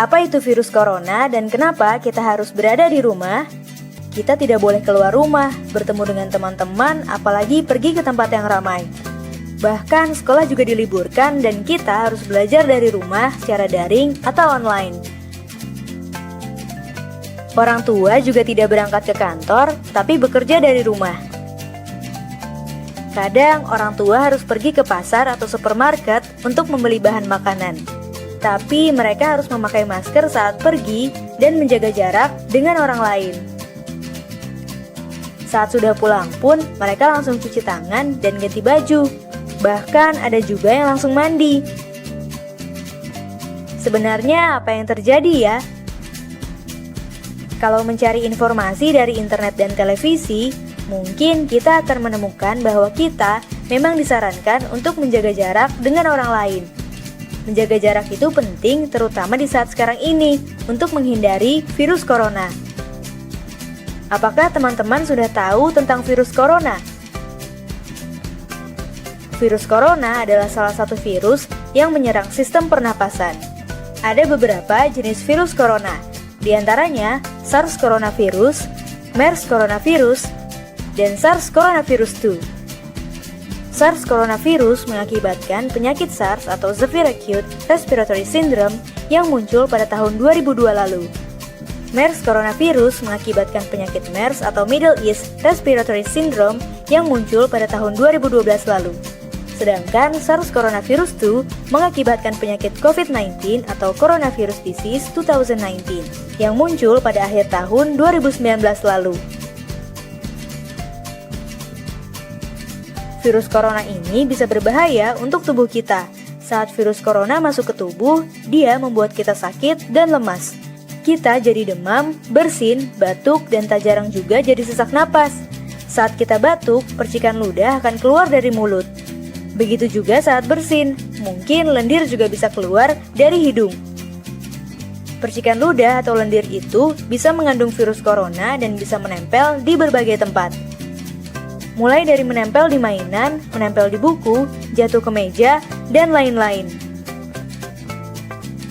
Apa itu virus corona dan kenapa kita harus berada di rumah? Kita tidak boleh keluar rumah, bertemu dengan teman-teman, apalagi pergi ke tempat yang ramai. Bahkan sekolah juga diliburkan dan kita harus belajar dari rumah secara daring atau online. Orang tua juga tidak berangkat ke kantor, tapi bekerja dari rumah. Kadang orang tua harus pergi ke pasar atau supermarket untuk membeli bahan makanan. Tapi mereka harus memakai masker saat pergi dan menjaga jarak dengan orang lain. Saat sudah pulang pun, mereka langsung cuci tangan dan ganti baju. Bahkan ada juga yang langsung mandi. Sebenarnya apa yang terjadi ya? Kalau mencari informasi dari internet dan televisi, mungkin kita akan menemukan bahwa kita memang disarankan untuk menjaga jarak dengan orang lain. Menjaga jarak itu penting terutama di saat sekarang ini untuk menghindari virus corona. Apakah teman-teman sudah tahu tentang virus corona? Virus corona adalah salah satu virus yang menyerang sistem pernapasan. Ada beberapa jenis virus corona, di antaranya SARS coronavirus, MERS coronavirus, dan SARS coronavirus 2. SARS coronavirus mengakibatkan penyakit SARS atau Severe Acute Respiratory Syndrome yang muncul pada tahun 2002 lalu. MERS coronavirus mengakibatkan penyakit MERS atau Middle East Respiratory Syndrome yang muncul pada tahun 2012 lalu. Sedangkan SARS coronavirus 2 mengakibatkan penyakit COVID-19 atau Coronavirus Disease 2019 yang muncul pada akhir tahun 2019 lalu. Virus corona ini bisa berbahaya untuk tubuh kita. Saat virus corona masuk ke tubuh, dia membuat kita sakit dan lemas. Kita jadi demam, bersin, batuk, dan tak jarang juga jadi sesak napas. Saat kita batuk, percikan ludah akan keluar dari mulut. Begitu juga saat bersin, mungkin lendir juga bisa keluar dari hidung. Percikan ludah atau lendir itu bisa mengandung virus corona dan bisa menempel di berbagai tempat. Mulai dari menempel di mainan, menempel di buku, jatuh ke meja, dan lain-lain.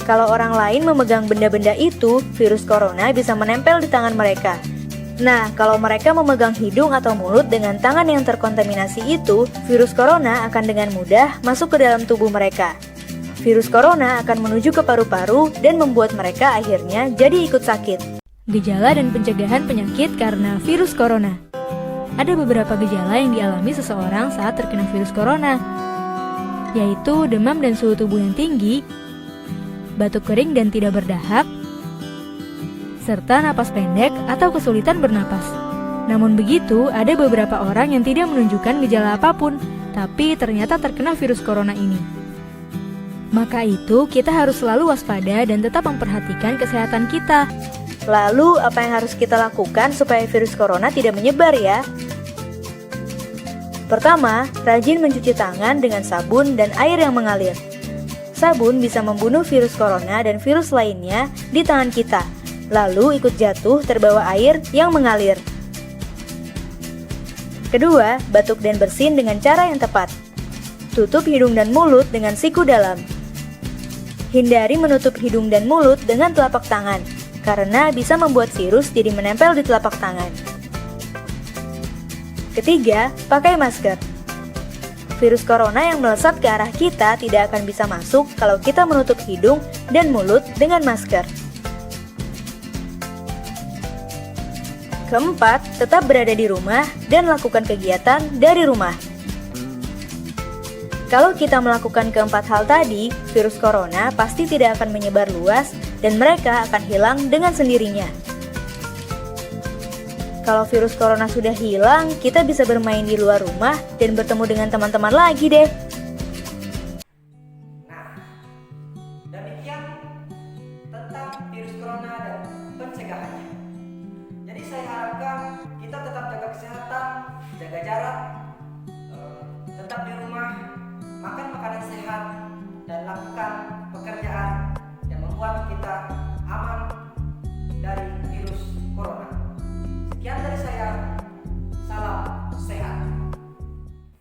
Kalau orang lain memegang benda-benda itu, virus corona bisa menempel di tangan mereka. Nah, kalau mereka memegang hidung atau mulut dengan tangan yang terkontaminasi itu, virus corona akan dengan mudah masuk ke dalam tubuh mereka. Virus corona akan menuju ke paru-paru dan membuat mereka akhirnya jadi ikut sakit. Gejala dan pencegahan penyakit karena virus corona. Ada beberapa gejala yang dialami seseorang saat terkena virus corona, yaitu demam dan suhu tubuh yang tinggi, batuk kering dan tidak berdahak, serta napas pendek atau kesulitan bernapas. Namun begitu, ada beberapa orang yang tidak menunjukkan gejala apapun, tapi ternyata terkena virus corona ini. Maka itu, kita harus selalu waspada dan tetap memperhatikan kesehatan kita. Lalu, apa yang harus kita lakukan supaya virus corona tidak menyebar ya? Pertama, rajin mencuci tangan dengan sabun dan air yang mengalir. Sabun bisa membunuh virus corona dan virus lainnya di tangan kita, lalu ikut jatuh terbawa air yang mengalir. Kedua, batuk dan bersin dengan cara yang tepat. Tutup hidung dan mulut dengan siku dalam. Hindari menutup hidung dan mulut dengan telapak tangan, karena bisa membuat virus jadi menempel di telapak tangan. Ketiga, pakai masker. Virus corona yang melesat ke arah kita tidak akan bisa masuk kalau kita menutup hidung dan mulut dengan masker. Keempat, tetap berada di rumah dan lakukan kegiatan dari rumah. Kalau kita melakukan keempat hal tadi, virus corona pasti tidak akan menyebar luas dan mereka akan hilang dengan sendirinya. Kalau virus corona sudah hilang, kita bisa bermain di luar rumah dan bertemu dengan teman-teman lagi deh. Nah, demikian tentang virus corona dan pencegahannya. Jadi saya harapkan kita tetap jaga kesehatan, jaga jarak, tetap di rumah, makan makanan sehat, dan lakukan pekerjaan yang membuat kita